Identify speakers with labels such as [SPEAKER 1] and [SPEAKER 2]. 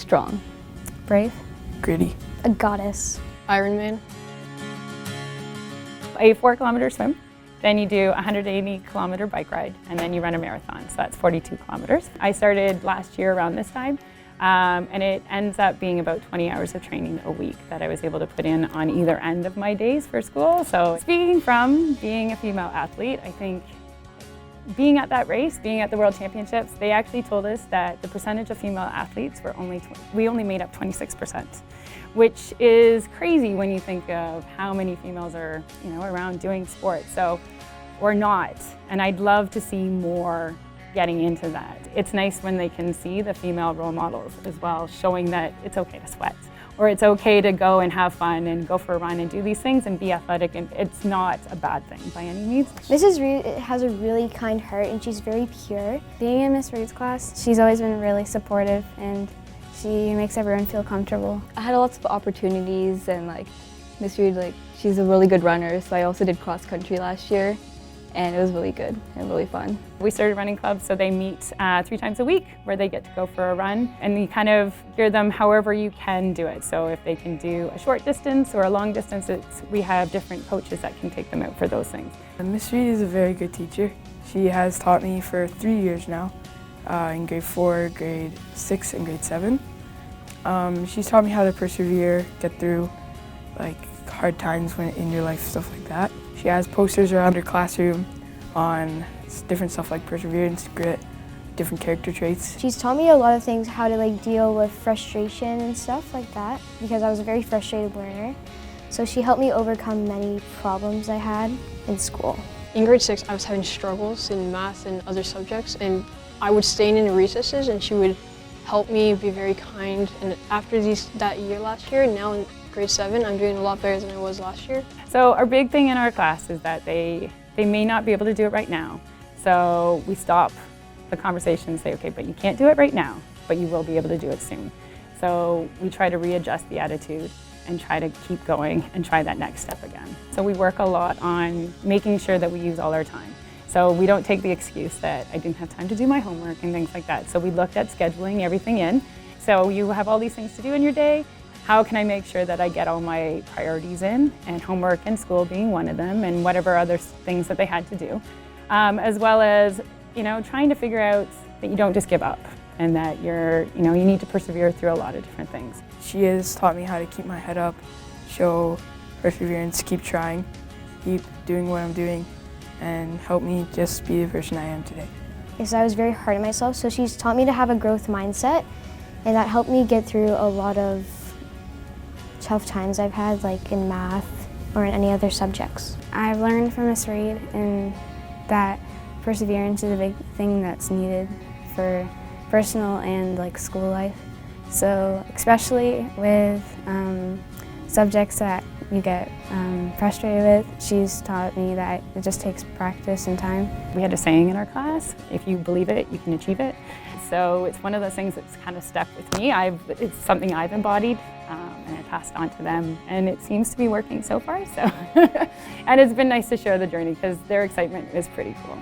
[SPEAKER 1] Strong.
[SPEAKER 2] Brave.
[SPEAKER 3] Gritty.
[SPEAKER 2] A goddess.
[SPEAKER 4] Ironman.
[SPEAKER 5] A 4-kilometer swim, then you do a 180-kilometer bike ride, and then you run a marathon, so that's 42 kilometers. I started last year around this time, and it ends up being about 20 hours of training a week that I was able to put in on either end of my days for school. So speaking from being a female athlete, I think being at that race, being at the World Championships, they actually told us that the percentage of female athletes were we only made up 26%, which is crazy when you think of how many females are, around doing sports. So, or not. And I'd love to see more getting into that. It's nice when they can see the female role models as well, showing that it's okay to sweat, or it's okay to go and have fun and go for a run and do these things and be athletic, and it's not a bad thing by any means.
[SPEAKER 2] Mrs. Reid has a really kind heart and she's very pure.
[SPEAKER 6] Being in Miss Reid's class, she's always been really supportive and she makes everyone feel comfortable.
[SPEAKER 1] I had lots of opportunities, and Miss Reid, she's a really good runner, so I also did cross country last year. And it was really good and really fun.
[SPEAKER 5] We started running clubs, so they meet 3 times a week where they get to go for a run, and you kind of gear them however you can do it. So if they can do a short distance or a long distance, we have different coaches that can take them out for those things.
[SPEAKER 3] Miss Reid is a very good teacher. She has taught me for 3 years now, in grade 4, grade 6, and grade 7. She's taught me how to persevere, get through hard times in your life, stuff like that. She has posters around her classroom on different stuff like perseverance, grit, different character traits.
[SPEAKER 2] She's taught me a lot of things, how to deal with frustration and stuff like that, because I was a very frustrated learner. So she helped me overcome many problems I had in school.
[SPEAKER 4] In grade 6, I was having struggles in math and other subjects, and I would stay in the recesses and she would help me, be very kind. And after that year last year, now in grade 7, I'm doing a lot better than I was last year.
[SPEAKER 5] So our big thing in our class is that they may not be able to do it right now. So we stop the conversation and say, okay, but you can't do it right now, but you will be able to do it soon. So we try to readjust the attitude and try to keep going and try that next step again. So we work a lot on making sure that we use all our time. So we don't take the excuse that I didn't have time to do my homework and things like that. So we looked at scheduling everything in. So you have all these things to do in your day. How can I make sure that I get all my priorities in, and homework and school being one of them, and whatever other things that they had to do, as well as trying to figure out that you don't just give up, and that you need to persevere through a lot of different things.
[SPEAKER 3] She has taught me how to keep my head up, show perseverance, keep trying, keep doing what I'm doing, and help me just be the person I am today.
[SPEAKER 2] Yes, I was very hard on myself, so she's taught me to have a growth mindset, and that helped me get through a lot of tough times I've had, in math or in any other subjects.
[SPEAKER 6] I've learned from Miss Reid that perseverance is a big thing that's needed for personal and school life. So especially with subjects that you get frustrated with, she's taught me that it just takes practice and time.
[SPEAKER 5] We had a saying in our class, if you believe it, you can achieve it. So it's one of those things that's kind of stuck with me. It's something I've embodied, and I passed on to them, and it seems to be working so far. So, and it's been nice to share the journey because their excitement is pretty cool.